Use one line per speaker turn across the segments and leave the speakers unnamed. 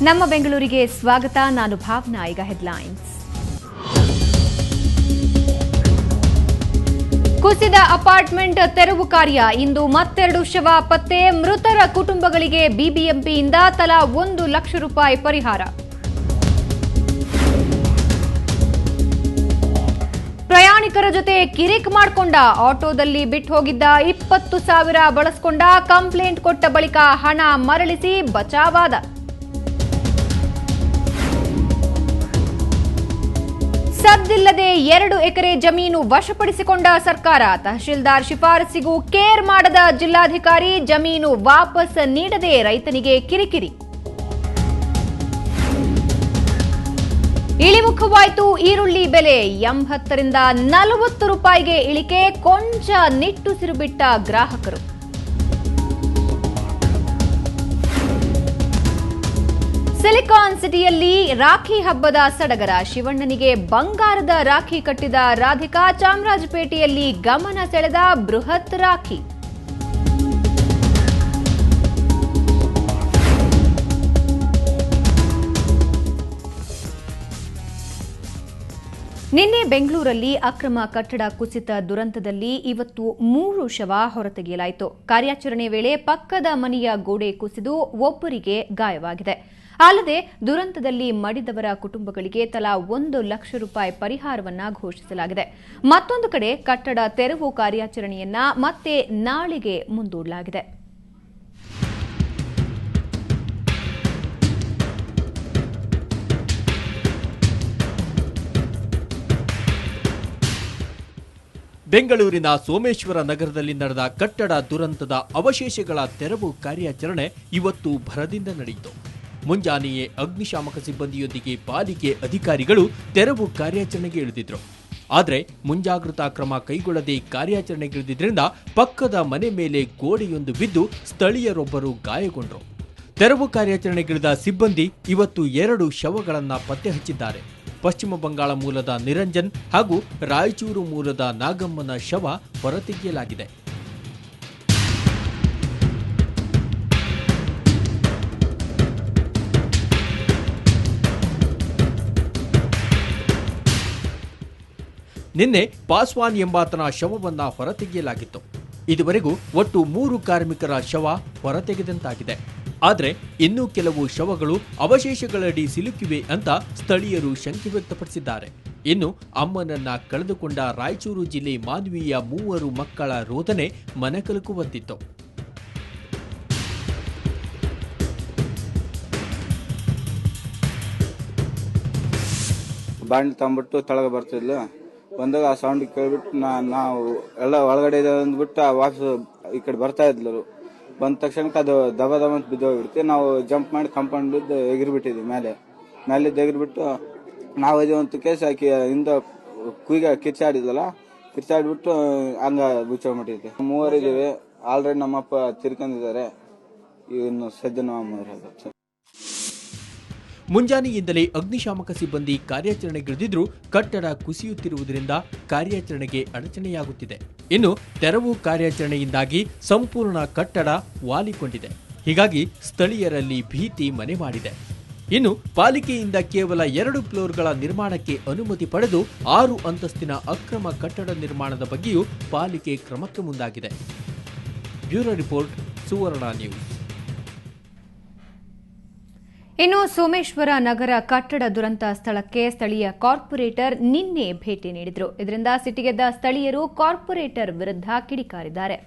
ನಮ್ಮ ಬೆಂಗಳೂರಿಗೆ ಸ್ವಾಗತ. ನಾನು ಭಾವನಾ. ಈಗ ಹೆಡ್ಲೈನ್ಸ್. ಕುಸಿದ ಅಪಾರ್ಟ್ಮೆಂಟ್ ತೆರವು ಕಾರ್ಯ. ಇಂದು ಮತ್ತೆರಡು ಶವ ಪತ್ತೆ. ಮೃತರ ಕುಟುಂಬಗಳಿಗೆ ಬಿಬಿಎಂಪಿಯಿಂದ ತಲಾ 1 ಲಕ್ಷ ರೂಪಾಯಿ ಪರಿಹಾರ. ಪ್ರಯಾಣಿಕರ ಜೊತೆ ಕಿರಿಕ್ ಮಾಡಿಕೊಂಡ. ಆಟೋದಲ್ಲಿ ಬಿಟ್ಟು ಹೋಗಿದ್ದ 20,000 ಬಳಸಿಕೊಂಡ. ಕಂಪ್ಲೇಂಟ್ ಕೊಟ್ಟ ಬಳಿಕ ಹಣ ಮರಳಿಸಿ ಬಚಾವಾದ. ಸದ್ದಿಲ್ಲದೆ 2 ಎಕರೆ ಜಮೀನು ವಶಪಡಿಸಿಕೊಂಡ ಸರ್ಕಾರ. ತಹಶೀಲ್ದಾರ್ ಶಿಫಾರಸಿಗೂ ಕೇರ್ ಮಾಡದ ಜಿಲ್ಲಾಧಿಕಾರಿ. ಜಮೀನು ವಾಪಸ್ ನೀಡದೆ ರೈತನಿಗೆ ಕಿರಿಕಿರಿ. ಇಳಿಮುಖವಾಯಿತು ಈರುಳ್ಳಿ ಬೆಲೆ. 80 ರಿಂದ 40 ರೂಪಾಯಿಗೆ ಇಳಿಕೆ. ಕೊಂಚ ನಿಟ್ಟುಸಿರು ಬಿಟ್ಟ ಗ್ರಾಹಕರು. ಸಿಲಿಕಾನ್ ಸಿಟಿಯಲ್ಲಿ ರಾಖಿ ಹಬ್ಬದ ಸಡಗರ. ಶಿವಣ್ಣನಿಗೆ ಬಂಗಾರದ ರಾಖಿ ಕಟ್ಟಿದ ರಾಧಿಕಾ. ಚಾಮರಾಜಪೇಟೆಯಲ್ಲಿ ಗಮನ ಸೆಳೆದ ಬೃಹತ್ ರಾಖಿ. ನಿನ್ನೆ ಬೆಂಗಳೂರಲ್ಲಿ ಅಕ್ರಮ ಕಟ್ಟಡ ಕುಸಿತ ದುರಂತದಲ್ಲಿ ಇವತ್ತು 3 ಶವ ಹೊರತೆಗೆಯಲಾಯಿತು. ಕಾರ್ಯಾಚರಣೆ ವೇಳೆ ಪಕ್ಕದ ಮನೆಯ ಗೋಡೆ ಕುಸಿದು ಒಬ್ಬರಿಗೆ ಗಾಯವಾಗಿದೆ. ಅಲ್ಲದೆ ದುರಂತದಲ್ಲಿ ಮಡಿದವರ ಕುಟುಂಬಗಳಿಗೆ ತಲಾ 1 ಲಕ್ಷ ರೂಪಾಯಿ ಪರಿಹಾರವನ್ನ ಘೋಷಿಸಲಾಗಿದೆ. ಮತ್ತೊಂದು ಕಡೆ ಕಟ್ಟಡ ತೆರವು ಕಾರ್ಯಾಚರಣೆಯನ್ನ ಮತ್ತೆ ನಾಳೆಗೆ ಮುಂದೂಡಲಾಗಿದೆ.
ಬೆಂಗಳೂರಿನ ಸೋಮೇಶ್ವರ ನಗರದಲ್ಲಿ ನಡೆದ ಕಟ್ಟಡ ದುರಂತದ ಅವಶೇಷಗಳ ತೆರವು ಕಾರ್ಯಾಚರಣೆ ಇವತ್ತು ಭರದಿಂದ ನಡೆಯಿತು. ಮುಂಜಾನೆಯೇ ಅಗ್ನಿಶಾಮಕ ಸಿಬ್ಬಂದಿಯೊಂದಿಗೆ ಪಾಲಿಕೆ ಅಧಿಕಾರಿಗಳು ತೆರವು ಕಾರ್ಯಾಚರಣೆಗೆ ಇಳಿದಿದ್ರು. ಆದರೆ ಮುಂಜಾಗ್ರತಾ ಕ್ರಮ ಕೈಗೊಳ್ಳದೆ ಕಾರ್ಯಾಚರಣೆಗಿಳಿದ್ರಿಂದ ಪಕ್ಕದ ಮನೆ ಮೇಲೆ ಗೋಡೆಯೊಂದು ಬಿದ್ದು ಸ್ಥಳೀಯರೊಬ್ಬರು ಗಾಯಗೊಂಡರು. ತೆರವು ಕಾರ್ಯಾಚರಣೆಗಿಳಿದ ಸಿಬ್ಬಂದಿ ಇವತ್ತು 2 ಶವಗಳನ್ನು ಪತ್ತೆ ಹಚ್ಚಿದ್ದಾರೆ. ಪಶ್ಚಿಮ ಬಂಗಾಳ ಮೂಲದ ನಿರಂಜನ್ ಹಾಗೂ ರಾಯಚೂರು ಮೂಲದ ನಾಗಮ್ಮನ ಶವ ಹೊರತೆಗೆಯಲಾಗಿದೆ. ನಿನ್ನೆ ಪಾಸ್ವಾನ್ ಎಂಬಾತನ ಶವವನ್ನ ಹೊರತೆಗೆಯಲಾಗಿತ್ತು. ಇದುವರೆಗೂ ಒಟ್ಟು 3 ಕಾರ್ಮಿಕರ ಶವ ಹೊರತೆಗೆದಂತಾಗಿದೆ. ಆದರೆ ಇನ್ನೂ ಕೆಲವು ಶವಗಳು ಅವಶೇಷಗಳಡಿ ಸಿಲುಕಿವೆ ಅಂತ ಸ್ಥಳೀಯರು ಶಂಕೆ ವ್ಯಕ್ತಪಡಿಸಿದ್ದಾರೆ. ಇನ್ನು ಅಮ್ಮನನ್ನ ಕಳೆದುಕೊಂಡ ರಾಯಚೂರು ಜಿಲ್ಲೆ ಮಾನ್ವಿಯ 3 ಮಕ್ಕಳ ರೋದನೆ ಮನಕಲುಕುವಂತಿತ್ತು.
ಬಾಂಡ್ ತಂಬಿಟ್ಟು ತಳಗ ಬರ್ತಿದ್ಲು. ಬಂದಾಗ ಆ ಸೌಂಡ್ ಕೇಳ್ಬಿಟ್ಟು ನಾವು ಎಲ್ಲ ಒಳಗಡೆ ಇದೆ ಅಂದ್ಬಿಟ್ಟು ವಾಪಸ್ ಈ ಕಡೆ ಬರ್ತಾ ಇದ್ಲು. ಬಂದ ತಕ್ಷಣಕ್ಕೆ ಅದು ದಬ ದಬ ಅಂತ ಬಿದ್ದೋಗ್ಬಿಡ್ತೀವಿ. ನಾವು ಜಂಪ್ ಮಾಡಿ ಕಂಪೌಂಡ್ ಬಿದ್ದು ಎಗಿರ್ಬಿಟ್ಟಿದ್ವಿ. ಮೇಲೆ ಎಗಿರ್ಬಿಟ್ಟು ನಾವು ಇದು ಒಂದು ಕೇಸ್ ಹಾಕಿ ಹಿಂದೆ ಕುಯ್ಗ ಕಿರ್ಚಾಡಿದ್ವಲ್ಲ, ಕಿರ್ಚಾಡ್ಬಿಟ್ಟು ಹಂಗ ಬಿಚ್ಚೋಗ್ಬಿಟ್ಟಿದ್ವಿ. 3 ಇದೀವಿ. ಆಲ್ರೆಡಿ ನಮ್ಮಪ್ಪ ತಿರ್ಕೊಂಡಿದ್ದಾರೆ. ಇನ್ನು ಸದ್ಯ ನಮ್ಮ
ಮುಂಜಾನೆಯಿಂದಲೇ ಅಗ್ನಿಶಾಮಕ ಸಿಬ್ಬಂದಿ ಕಾರ್ಯಾಚರಣೆಗಿಳಿದಿದ್ರೂ ಕಟ್ಟಡ ಕುಸಿಯುತ್ತಿರುವುದರಿಂದ ಕಾರ್ಯಾಚರಣೆಗೆ ಅಡಚಣೆಯಾಗುತ್ತಿದೆ. ಇನ್ನು ತೆರವು ಕಾರ್ಯಾಚರಣೆಯಿಂದಾಗಿ ಸಂಪೂರ್ಣ ಕಟ್ಟಡ ವಾಲಿಕೊಂಡಿದೆ. ಹೀಗಾಗಿ ಸ್ಥಳೀಯರಲ್ಲಿ ಭೀತಿ ಮನೆ ಮಾಡಿದೆ. ಇನ್ನು ಪಾಲಿಕೆಯಿಂದ ಕೇವಲ 2 ಫ್ಲೋರ್ಗಳ ನಿರ್ಮಾಣಕ್ಕೆ ಅನುಮತಿ ಪಡೆದು 6 ಅಂತಸ್ತಿನ ಅಕ್ರಮ ಕಟ್ಟಡ ನಿರ್ಮಾಣದ ಬಗ್ಗೆಯೂ ಪಾಲಿಕೆ ಕ್ರಮಕ್ಕೆ ಮುಂದಾಗಿದೆ. ಬ್ಯೂರೋ ರಿಪೋರ್ಟ್, ಸುವರ್ಣ ನ್ಯೂಸ್.
ಇನ್ನು ಸೋಮೇಶ್ವರ ನಗರ ಕಟ್ಟಡ ದುರಂತ ಸ್ಥಳಕ್ಕೆ ಸ್ಥಳೀಯ ಕಾರ್ಪೊರೇಟರ್ ನಿನ್ನೆ ಭೇಟಿ ನೀಡಿದರು. ಇದರಿಂದ ಸಿಟ್ಟಿಗೆದ್ದ ಸ್ಥಳೀಯರು ಕಾರ್ಪೊರೇಟರ್ ವಿರುದ್ಧ ಕಿಡಿಕಾರಿದ್ದಾರೆ.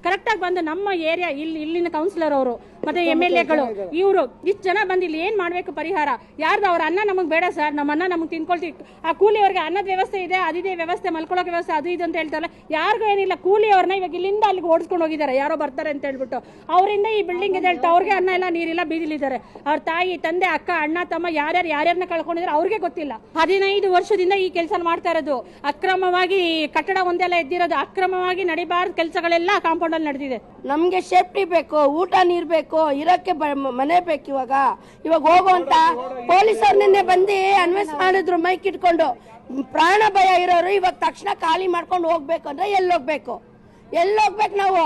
ಕರೆಕ್ಟಾಗಿ ಬಂದು ನಮ್ಮ ಏರಿಯಾ ಇಲ್ಲಿನ ಕೌನ್ಸಿಲರ್ ಅವರು ಮತ್ತೆ MLAಗಳು ಇವರು ಇಷ್ಟು ಜನ ಬಂದು ಇಲ್ಲಿ ಏನ್ ಮಾಡ್ಬೇಕು ಪರಿಹಾರ? ಯಾರ್ದು ಅವ್ರ ಅನ್ನ ನಮಗೆ ಬೇಡ ಸರ್, ನಮ್ಮ ಅನ್ನ ನಮಗೆ ತಿನ್ಕೊಳ್ತೀವಿ. ಆ ಕೂಲಿಯವ್ರಿಗೆ ಅನ್ನದ ವ್ಯವಸ್ಥೆ ಇದೆ, ಅದಿದೆ ವ್ಯವಸ್ಥೆ, ಮಲ್ಕೊಳ್ಳೋಕೆ ವ್ಯವಸ್ಥೆ, ಅದು ಇದು ಅಂತ ಹೇಳ್ತಾರಲ್ಲ. ಯಾರಿಗೂ ಏನಿಲ್ಲ. ಕೂಲಿಯವ್ರನ್ನ ಇವಾಗ ಇಲ್ಲಿಂದ ಅಲ್ಲಿಗೆ ಓಡಿಸ್ಕೊಂಡು ಹೋಗಿದ್ದಾರೆ. ಯಾರೋ ಬರ್ತಾರೆ ಅಂತ ಹೇಳ್ಬಿಟ್ಟು ಅವರಿಂದ ಈ ಬಿಲ್ಡಿಂಗ್ ಇದೆ ಹೇಳ್ತಾ ಅವ್ರಿಗೆ ಅನ್ನ ಇಲ್ಲ, ನೀರಿಲ್ಲ, ಬೀದಿಲಿದ್ದಾರೆ. ಅವ್ರ ತಾಯಿ, ತಂದೆ, ಅಕ್ಕ, ಅಣ್ಣ, ತಮ್ಮ ಯಾರ್ಯಾರನ್ನ ಕಳ್ಕೊಂಡಿದ್ದಾರೆ ಅವ್ರಿಗೆ ಗೊತ್ತಿಲ್ಲ. 15 ವರ್ಷದಿಂದ ಈ ಕೆಲಸ ಮಾಡ್ತಾ ಇರೋದು. ಅಕ್ರಮವಾಗಿ ಕಟ್ಟಡ ಒಂದೆಲ್ಲ ಎದ್ದಿರೋದು, ಅಕ್ರಮವಾಗಿ ನಡಿಬಾರ್ದು ಕೆಲಸಗಳೆಲ್ಲ ಕಾಂಪೌಂಡ್ ಅಲ್ಲಿ ನಡೆದಿದೆ.
ನಮ್ಗೆ ಸೇಫ್ಟಿ ಬೇಕು, ಊಟ ನೀರ್ ಬೇಕು, ಇರಕ್ಕೆ ಮನೆ ಬೇಕು. ಇವಾಗ ಹೋಗುವಂತ ಪೊಲೀಸರು ನಿನ್ನೆ ಬಂದು ಅನ್ವೇಷಣೆ ಮಾಡಿದ್ರು ಮೈಕ್ ಇಟ್ಕೊಂಡು. ಪ್ರಾಣ ಭಯ ಇರೋರು ಇವಾಗ ತಕ್ಷಣ ಖಾಲಿ ಮಾಡ್ಕೊಂಡು ಹೋಗ್ಬೇಕು ಅಂದ್ರೆ ಎಲ್ಲಿ ಹೋಗ್ಬೇಕು ನಾವು?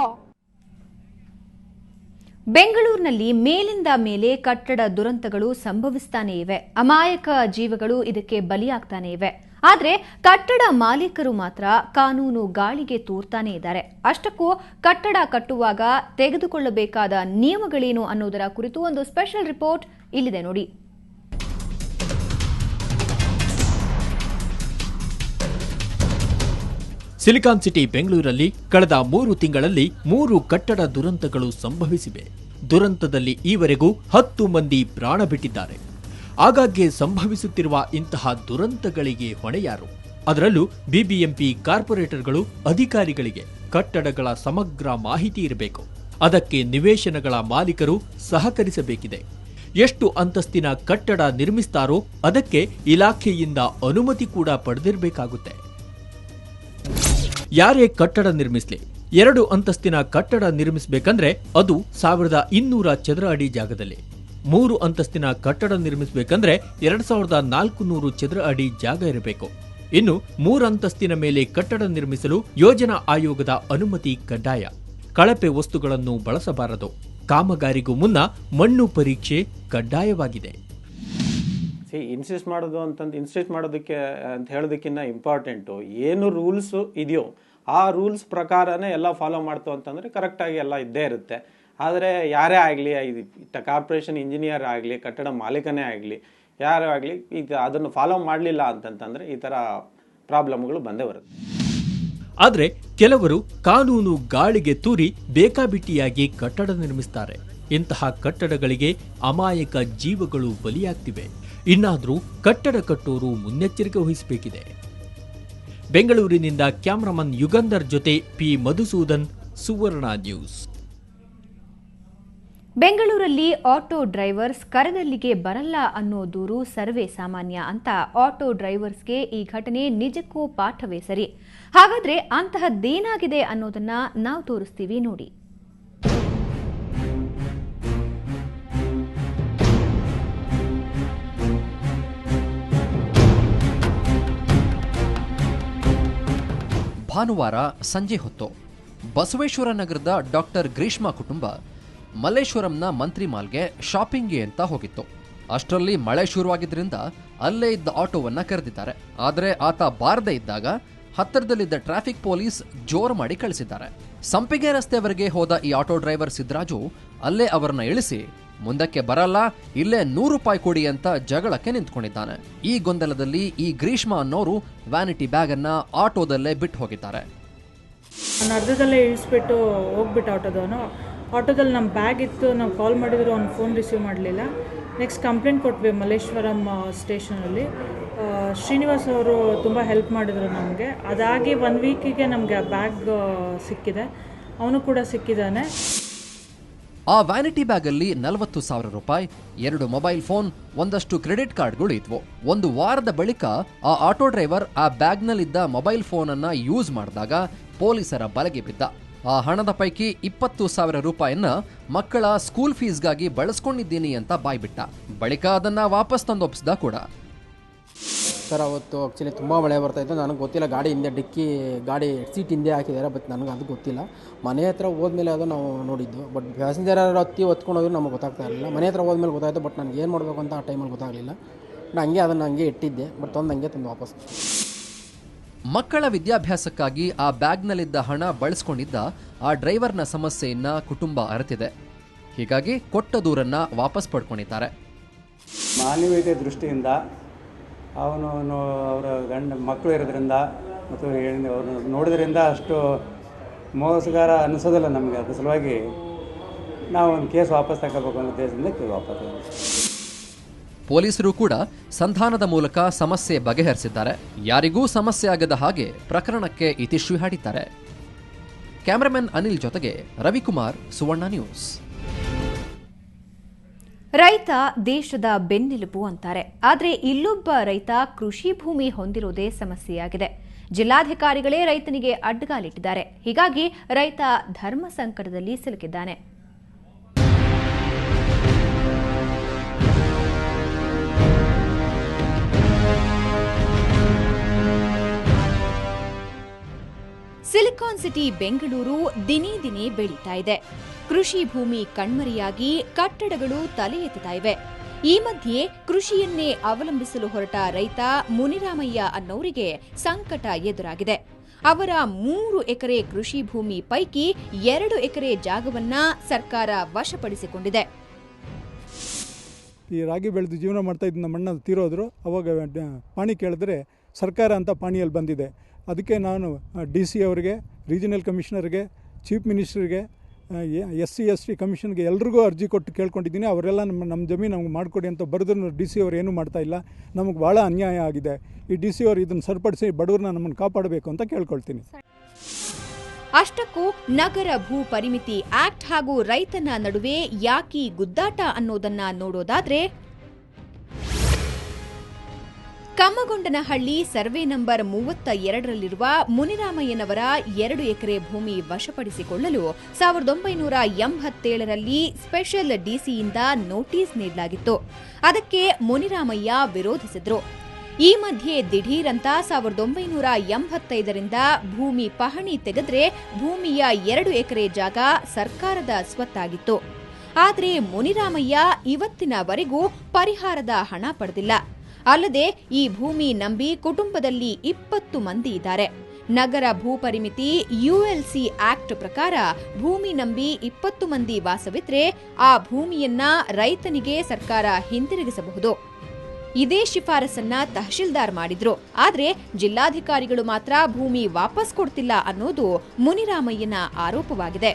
ಬೆಂಗಳೂರಿನಲ್ಲಿ ಮೇಲಿಂದ ಮೇಲೆ ಕಟ್ಟಡ ದುರಂತಗಳು ಸಂಭವಿಸ್ತಾನೇ ಇವೆ. ಅಮಾಯಕ ಜೀವಗಳು ಇದಕ್ಕೆ ಬಲಿಯಾಗ್ತಾನೆ ಇವೆ. ಆದರೆ ಕಟ್ಟಡ ಮಾಲೀಕರು ಮಾತ್ರ ಕಾನೂನು ಗಾಳಿಗೆ ತೂರ್ತಾನೆ ಇದ್ದಾರೆ. ಅಷ್ಟಕ್ಕೂ ಕಟ್ಟಡ ಕಟ್ಟುವಾಗ ತೆಗೆದುಕೊಳ್ಳಬೇಕಾದ ನಿಯಮಗಳೇನು ಅನ್ನೋದರ ಕುರಿತು ಒಂದು ಸ್ಪೆಷಲ್ ರಿಪೋರ್ಟ್ ಇಲ್ಲಿದೆ ನೋಡಿ.
ಸಿಲಿಕಾನ್ ಸಿಟಿ ಬೆಂಗಳೂರಲ್ಲಿ ಕಳೆದ 3 ತಿಂಗಳಲ್ಲಿ 3 ಕಟ್ಟಡ ದುರಂತಗಳು ಸಂಭವಿಸಿವೆ. ದುರಂತದಲ್ಲಿ ಈವರೆಗೂ 10 ಮಂದಿ ಪ್ರಾಣ ಬಿಟ್ಟಿದ್ದಾರೆ. ಆಗಾಗ್ಗೆ ಸಂಭವಿಸುತ್ತಿರುವ ಇಂತಹ ದುರಂತಗಳಿಗೆ ಹೊಣೆ ಯಾರು? ಅದರಲ್ಲೂ ಬಿಬಿಎಂಪಿ ಕಾರ್ಪೊರೇಟರ್ಗಳು, ಅಧಿಕಾರಿಗಳಿಗೆ ಕಟ್ಟಡಗಳ ಸಮಗ್ರ ಮಾಹಿತಿ ಇರಬೇಕು. ಅದಕ್ಕೆ ನಿವೇಶನಗಳ ಮಾಲೀಕರು ಸಹಕರಿಸಬೇಕಿದೆ. ಎಷ್ಟು ಅಂತಸ್ತಿನ ಕಟ್ಟಡ ನಿರ್ಮಿಸ್ತಾರೋ ಅದಕ್ಕೆ ಇಲಾಖೆಯಿಂದ ಅನುಮತಿ ಕೂಡ ಪಡೆದಿರಬೇಕಾಗುತ್ತೆ. ಯಾರೇ ಕಟ್ಟಡ ನಿರ್ಮಿಸಲಿ, 2 ಅಂತಸ್ತಿನ ಕಟ್ಟಡ ನಿರ್ಮಿಸಬೇಕಂದ್ರೆ ಅದು 1200 ಚದರ ಅಡಿ ಜಾಗದಲ್ಲಿ, 3 ಅಂತಸ್ತಿನ ಕಟ್ಟಡ ನಿರ್ಮಿಸಬೇಕಂದ್ರೆ 2400 ಚದರ ಅಡಿ ಜಾಗ ಇರಬೇಕು. ಇನ್ನು 3 ಅಂತಸ್ತಿನ ಮೇಲೆ ಕಟ್ಟಡ ನಿರ್ಮಿಸಲು ಯೋಜನಾ ಆಯೋಗದ ಅನುಮತಿ ಕಡ್ಡಾಯ. ಕಳಪೆ ವಸ್ತುಗಳನ್ನು ಬಳಸಬಾರದು. ಕಾಮಗಾರಿಗೂ ಮುನ್ನ ಮಣ್ಣು ಪರೀಕ್ಷೆ ಕಡ್ಡಾಯವಾಗಿದೆ.
ಇನ್ಸಿಸ್ಟ್ ಮಾಡೋದಕ್ಕೆ ಅಂತ ಹೇಳೋದಕ್ಕಿಂತ ಇಂಪಾರ್ಟೆಂಟು ಏನು ರೂಲ್ಸು ಇದೆಯೋ ಆ ರೂಲ್ಸ್ ಪ್ರಕಾರನೇ ಎಲ್ಲ ಫಾಲೋ ಮಾಡ್ತು ಅಂತಂದರೆ ಕರೆಕ್ಟಾಗಿ ಎಲ್ಲ ಇದ್ದೇ ಇರುತ್ತೆ. ಆದರೆ ಯಾರೇ ಆಗಲಿ, ಕಾರ್ಪೊರೇಷನ್ ಇಂಜಿನಿಯರ್ ಆಗಲಿ, ಕಟ್ಟಡ ಮಾಲೀಕನೇ ಆಗಲಿ, ಯಾರೇ ಆಗಲಿ, ಈಗ ಅದನ್ನು ಫಾಲೋ ಮಾಡಲಿಲ್ಲ ಅಂತಂತಂದರೆ ಈ ಥರ ಪ್ರಾಬ್ಲಮ್ಗಳು ಬಂದೇ ಬರುತ್ತೆ.
ಆದರೆ ಕೆಲವರು ಕಾನೂನು ಗಾಳಿಗೆ ತೂರಿ ಬೇಕಾಬಿಟ್ಟಿಯಾಗಿ ಕಟ್ಟಡ ನಿರ್ಮಿಸ್ತಾರೆ. ಇಂತಹ ಕಟ್ಟಡಗಳಿಗೆ ಅಮಾಯಕ ಜೀವಗಳು ಬಲಿಯಾಗ್ತಿವೆ. ಇನ್ನಾದರೂ ಕಟ್ಟಡ ಕಟ್ಟೋರು ಮುನ್ನೆಚ್ಚರಿಕೆ ವಹಿಸಬೇಕಿದೆ. ಬೆಂಗಳೂರಿನಿಂದ ಕ್ಯಾಮರಾಮನ್ ಯುಗಂಧರ್ ಜೊತೆ ಪಿ ಮಧುಸೂದನ್, ಸುವರ್ಣ ನ್ಯೂಸ್.
ಬೆಂಗಳೂರಲ್ಲಿ ಆಟೋ ಡ್ರೈವರ್ಸ್ ಕರದಲ್ಲಿಗೆ ಬರಲ್ಲ ಅನ್ನೋ ದೂರು ಸರ್ವೇ ಸಾಮಾನ್ಯ ಅಂತ ಆಟೋ ಡ್ರೈವರ್ಸ್ಗೆ ಈ ಘಟನೆ ನಿಜಕ್ಕೂ ಪಾಠವೇ ಸರಿ. ಹಾಗಾದ್ರೆ ಅಂತಹದ್ದೇನಾಗಿದೆ ಅನ್ನೋದನ್ನ ನಾವು ತೋರಿಸ್ತೀವಿ ನೋಡಿ.
ಭಾನುವಾರ ಸಂಜೆ ಹೊತ್ತು ಬಸವೇಶ್ವರ ನಗರದ ಡಾಕ್ಟರ್ ಗ್ರೀಷ್ಮಾ ಕುಟುಂಬ ಮಲ್ಲೇಶ್ವರಂನ ಮಂತ್ರಿ ಮಾಲ್ಗೆ ಶಾಪಿಂಗ್ಗೆ ಅಂತ ಹೋಗಿತ್ತು. ಅಷ್ಟರಲ್ಲಿ ಮಳೆ ಶುರುವಾಗಿದ್ದರಿಂದ ಅಲ್ಲೇ ಇದ್ದ ಆಟೋವನ್ನ ಕರೆದಿದ್ದಾರೆ. ಆದರೆ ಆತ ಬಾರದೇ ಇದ್ದಾಗ ಹತ್ತಿರದಲ್ಲಿದ್ದ ಟ್ರಾಫಿಕ್ ಪೊಲೀಸ್ ಜೋರು ಮಾಡಿ ಕಳಿಸಿದ್ದಾರೆ. ಸಂಪಿಗೆ ರಸ್ತೆವರೆಗೆ ಹೋದ ಈ ಆಟೋ ಡ್ರೈವರ್ ಸಿದ್ದರಾಜು ಅಲ್ಲೇ ಅವರನ್ನ ಇಳಿಸಿ, ಮುಂದಕ್ಕೆ ಬರಲ್ಲ, ಇಲ್ಲೇ 100 ರೂಪಾಯಿ ಕೊಡಿ ಅಂತ ಜಗಳಕ್ಕೆ ನಿಂತ್ಕೊಂಡಿದ್ದಾನೆ. ಈ ಗೊಂದಲದಲ್ಲಿ ಈ ಗ್ರೀಷ್ಮಾ ಅನ್ನೋರು ವ್ಯಾನಿಟಿ ಬ್ಯಾಗ್ ಅನ್ನ ಆಟೋದಲ್ಲೇ ಬಿಟ್ಟು ಹೋಗಿದ್ದಾರೆ.
ನಾನು ಅರ್ಧದಲ್ಲೇ ಇಳಿಸ್ಬಿಟ್ಟು ಹೋಗ್ಬಿಟ್ಟು ಆಟೋದಲ್ಲಿ ನಮ್ಮ ಬ್ಯಾಗ್ ಇತ್ತು. ನಾವು ಕಾಲ್ ಮಾಡಿದ್ರು ಅವ್ನು ಫೋನ್ ರಿಸೀವ್ ಮಾಡಲಿಲ್ಲ. ನೆಕ್ಸ್ಟ್ ಕಂಪ್ಲೇಂಟ್ ಕೊಟ್ವಿ ಮಲ್ಲೇಶ್ವರಂ ಸ್ಟೇಷನಲ್ಲಿ. ಶ್ರೀನಿವಾಸ್ ಅವರು ತುಂಬ ಹೆಲ್ಪ್ ಮಾಡಿದರು ನಮಗೆ. ಅದಾಗಿ 1 ವೀಕಿಗೆ ನಮಗೆ ಆ ಬ್ಯಾಗ್ ಸಿಕ್ಕಿದೆ. ಅವನು ಕೂಡ ಸಿಕ್ಕಿದ್ದಾನೆ.
ಆ ವ್ಯಾನಿಟಿ ಬ್ಯಾಗ್ ಅಲ್ಲಿ 40,000 ರೂಪಾಯಿ, 2 ಮೊಬೈಲ್ ಫೋನ್, ಒಂದಷ್ಟು ಕ್ರೆಡಿಟ್ ಕಾರ್ಡ್ಗಳು ಇದ್ವು. 1 ವಾರದ ಬಳಿಕ ಆ ಆಟೋ ಡ್ರೈವರ್ ಆ ಬ್ಯಾಗ್ನಲ್ಲಿದ್ದ ಮೊಬೈಲ್ ಫೋನ್ ಅನ್ನ ಯೂಸ್ ಮಾಡಿದಾಗ ಪೊಲೀಸರ ಬಲೆಗೆ ಬಿದ್ದ. ಆ ಹಣದ ಪೈಕಿ 20,000 ರೂಪಾಯಿಯನ್ನ ಮಕ್ಕಳ ಸ್ಕೂಲ್ ಫೀಸ್ಗಾಗಿ ಬಳಸ್ಕೊಂಡಿದ್ದೀನಿ ಅಂತ ಬಾಯ್ಬಿಟ್ಟ. ಬಳಿಕ ಅದನ್ನ ವಾಪಸ್ ತಂದೊಪ್ಪಿಸ್ದ ಕೂಡ.
ಸರ್, ಅವತ್ತು ಆ್ಯಕ್ಚುಲಿ ತುಂಬ ಮಳೆ ಬರ್ತಾಯಿತ್ತು. ನನಗೆ ಗೊತ್ತಿಲ್ಲ, ಗಾಡಿ ಹಿಂದೆ ಗಾಡಿ ಸೀಟ್ ಹಿಂದೆ ಹಾಕಿದ್ದಾರೆ. ಬಟ್ ನನಗೆ ಅದು ಗೊತ್ತಿಲ್ಲ. ಮನೆ ಹತ್ರ ಹೋದ್ಮೇಲೆ ಅದು ನಾವು ನೋಡಿದ್ದು. ಬಟ್ ಪ್ಯಾಸೆಂಜರ್ ಹೊತ್ಕೊಂಡು ಹೋದ್ರು ನಮಗೆ ಗೊತ್ತಾಗ್ತಾ ಇರಲಿಲ್ಲ. ಮನೆ ಹತ್ರ ಹೋದ್ಮೇಲೆ ಗೊತ್ತಾಯಿತು. ಬಟ್ ನನಗೆ ಏನು ಮಾಡಬೇಕು ಅಂತ ಆ ಟೈಮಲ್ಲಿ ಗೊತ್ತಾಗಲಿಲ್ಲ. ನಾನು ಅದನ್ನು ಹಂಗೆ ಇಟ್ಟಿದ್ದೆ. ಬಟ್ ತಂದು ವಾಪಸ್.
ಮಕ್ಕಳ ವಿದ್ಯಾಭ್ಯಾಸಕ್ಕಾಗಿ ಆ ಬ್ಯಾಗ್ನಲ್ಲಿದ್ದ ಹಣ ಬಳಸ್ಕೊಂಡಿದ್ದ ಆ ಡ್ರೈವರ್ನ ಸಮಸ್ಯೆಯನ್ನ ಕುಟುಂಬ ಅರಿತಿದೆ. ಹೀಗಾಗಿ ಕೊಟ್ಟ ದೂರನ್ನ ವಾಪಸ್ ಪಡ್ಕೊಂಡಿದ್ದಾರೆ.
ಮಾನವೀಯತೆ ದೃಷ್ಟಿಯಿಂದ ಅವರ ಮಕ್ಕಳು ಇರೋದ್ರಿಂದ ಮತ್ತು ಅವ್ರನ್ನ ನೋಡೋದ್ರಿಂದ ಅಷ್ಟು ಮೋಸಗಾರ ಅನ್ನಿಸೋದಿಲ್ಲ ನಮಗೆ. ಅದ್ರ ಸಲುವಾಗಿ ನಾವು ಒಂದು ಕೇಸ್ ವಾಪಸ್ ತಗೋಬೇಕು ಅನ್ನೋ ಉದ್ದೇಶದಿಂದ ಕೇಸ್ ವಾಪಸ್.
ಪೊಲೀಸರು ಕೂಡ ಸಂಧಾನದ ಮೂಲಕ ಸಮಸ್ಯೆ ಬಗೆಹರಿಸಿದ್ದಾರೆ. ಯಾರಿಗೂ ಸಮಸ್ಯೆ ಆಗದ ಹಾಗೆ ಪ್ರಕರಣಕ್ಕೆ ಇತಿಶ್ರೀ ಹಾಡಿದ್ದಾರೆ. ಕ್ಯಾಮರಾಮನ್ ಅನಿಲ್ ಜೊತೆಗೆ ರವಿಕುಮಾರ್, ಸುವರ್ಣ ನ್ಯೂಸ್.
ರೈತ ದೇಶದ ಬೆನ್ನೆಲುಬು ಅಂತಾರೆ. ಆದರೆ ಇಲ್ಲೊಬ್ಬ ರೈತ ಕೃಷಿ ಭೂಮಿ ಹೊಂದಿರುವುದೇ ಸಮಸ್ಯೆಯಾಗಿದೆ. ಜಿಲ್ಲಾಧಿಕಾರಿಗಳೇ ರೈತನಿಗೆ ಅಡ್ಡಗಾಲಿಟ್ಟಿದ್ದಾರೆ. ಹೀಗಾಗಿ ರೈತ ಧರ್ಮ ಸಂಕಟದಲ್ಲಿ ಸಿಲುಕಿದ್ದಾನೆ. ಸಿಲಿಕಾನ್ ಸಿಟಿ ಬೆಂಗಳೂರು ದಿನೇ ದಿನೇ ಬೆಳೀತಾ ಇದೆ. ಕೃಷಿ ಭೂಮಿ ಕಣ್ಮರೆಯಾಗಿ ಕಟ್ಟಡಗಳು ತಲೆ ಎತ್ತುತ್ತಾ ಇವೆ. ಈ ಮಧ್ಯೆ ಕೃಷಿಯನ್ನೇ ಅವಲಂಬಿಸಲು ಹೊರಟ ರೈತ ಮುನಿರಾಮಯ್ಯ ಅನ್ನೋರಿಗೆ ಸಂಕಟ ಎದುರಾಗಿದೆ. ಅವರ 3 ಎಕರೆ ಕೃಷಿ ಭೂಮಿ ಪೈಕಿ 2 ಎಕರೆ ಜಾಗವನ್ನ ಸರ್ಕಾರ ವಶಪಡಿಸಿಕೊಂಡಿದೆ.
ಈ ರಾಗಿ ಬೆಳೆದು ಜೀವನ ಮಾಡ್ತಾ ಇದ್ದು ನಮ್ಮ ಅಣ್ಣ ತೀರೋದ್ರು. ಅವಾಗ ಪಾಣಿ ಕೇಳಿದ್ರೆ ಸರ್ಕಾರ ಅಂತ ಪಾಣಿಯಲ್ಲಿ ಬಂದಿದೆ. ಅದಕ್ಕೆ ನಾನು DC ಅವರಿಗೆ, ರೀಜನಲ್ ಕಮಿಷನರ್ಗೆ, ಚೀಫ್ ಮಿನಿಸ್ಟರ್ಗೆ, SC ST ಕಮಿಷನ್ಗೆ ಎಲ್ರಿಗೂ ಅರ್ಜಿ ಕೊಟ್ಟು ಕೇಳ್ಕೊಂಡಿದ್ದೀನಿ. ಅವರೆಲ್ಲ ನಮ್ಮ ಜಮೀನು ನಮ್ಗೆ ಮಾಡಿಕೊಡಿ ಅಂತ ಬರೆದ್ರು DC ಅವರು ಏನೂ ಮಾಡ್ತಾ ಇಲ್ಲ. ನಮಗೆ ಭಾಳ ಅನ್ಯಾಯ ಆಗಿದೆ. ಈ DC ಅವರು ಇದನ್ನು ಸರಿಪಡಿಸಿ ಬಡವ್ರನ್ನ ನಮ್ಮನ್ನು ಕಾಪಾಡಬೇಕು ಅಂತ ಕೇಳ್ಕೊಳ್ತೀನಿ.
ಅಷ್ಟಕ್ಕೂ ನಗರ ಭೂ ಪರಿಮಿತಿ ಆಕ್ಟ್ ಹಾಗೂ ರೈತನ ನಡುವೆ ಯಾಕಿ ಗುದ್ದಾಟ ಅನ್ನೋದನ್ನ ನೋಡೋದಾದ್ರೆ, ಕಮ್ಮಗೊಂಡನಹಳ್ಳಿ ಸರ್ವೆ ನಂಬರ್ 32ರಲ್ಲಿರುವ ಮುನಿರಾಮಯ್ಯನವರ 2 ಎಕರೆ ಭೂಮಿ ವಶಪಡಿಸಿಕೊಳ್ಳಲು 1987ರಲ್ಲಿ ಸ್ಪೆಷಲ್ DCಯಿಂದ ನೋಟಿಸ್ ನೀಡಲಾಗಿತ್ತು. ಅದಕ್ಕೆ ಮುನಿರಾಮಯ್ಯ ವಿರೋಧಿಸಿದ್ರು. ಈ ಮಧ್ಯೆ ದಿಢೀರಂತ 1985ರಿಂದ ಭೂಮಿ ಪಹಣಿ ತೆಗೆದ್ರೆ ಭೂಮಿಯ 2 ಎಕರೆ ಜಾಗ ಸರ್ಕಾರದ ಸ್ವತ್ತಾಗಿತ್ತು. ಆದರೆ ಮುನಿರಾಮಯ್ಯ ಇವತ್ತಿನವರೆಗೂ ಪರಿಹಾರದ ಹಣ ಪಡೆದಿಲ್ಲ. ಅಲ್ಲದೆ ಈ ಭೂಮಿ ನಂಬಿ ಕುಟುಂಬದಲ್ಲಿ 20 ಮಂದಿ ಇದ್ದಾರೆ. ನಗರ ಭೂ ಪರಿಮಿತಿ ULC ಆಕ್ಟ್ ಪ್ರಕಾರ ಭೂಮಿ ನಂಬಿ 20 ಮಂದಿ ವಾಸವಿದ್ರೆ ಆ ಭೂಮಿಯನ್ನ ರೈತನಿಗೆ ಸರ್ಕಾರ ಹಿಂದಿರುಗಿಸಬಹುದು. ಇದೇ ಶಿಫಾರಸನ್ನ ತಹಶೀಲ್ದಾರ್ ಮಾಡಿದ್ರು. ಆದ್ರೆ ಜಿಲ್ಲಾಧಿಕಾರಿಗಳು ಮಾತ್ರ ಭೂಮಿ ವಾಪಸ್ ಕೊಡ್ತಿಲ್ಲ ಅನ್ನೋದು ಮುನಿರಾಮಯ್ಯನ ಆರೋಪವಾಗಿದೆ.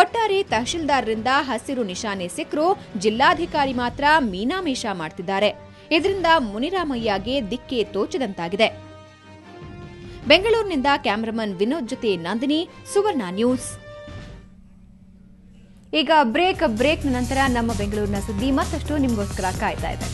ಒಟ್ಟಾರೆ ತಹಶೀಲ್ದಾರ್ರಿಂದ ಹಸಿರು ನಿಶಾನೆ ಸಿಕ್ಕರೂ ಜಿಲ್ಲಾಧಿಕಾರಿ ಮಾತ್ರ ಮೀನಾಮೇಷ ಮಾಡ್ತಿದ್ದಾರೆ. ಇದರಿಂದ ಮುನಿರಾಮಯ್ಯಗೆ ದಿಕ್ಕೇ ತೋಚದಂತಾಗಿದೆ. ಬೆಂಗಳೂರಿನಿಂದ ಕ್ಯಾಮರಾಮನ್ ವಿನೋದ್ ಜೊತೆ ನಂದಿನಿ, ಸುವರ್ಣ ನ್ಯೂಸ್. ಈಗ ಬ್ರೇಕ್ನ ನಂತರ ನಮ್ಮ ಬೆಂಗಳೂರಿನ ಸುದ್ದಿ ಮತ್ತಷ್ಟು ನಿಮಗೋಸ್ಕರ ಕಾಯ್ತಾ ಇದೆ.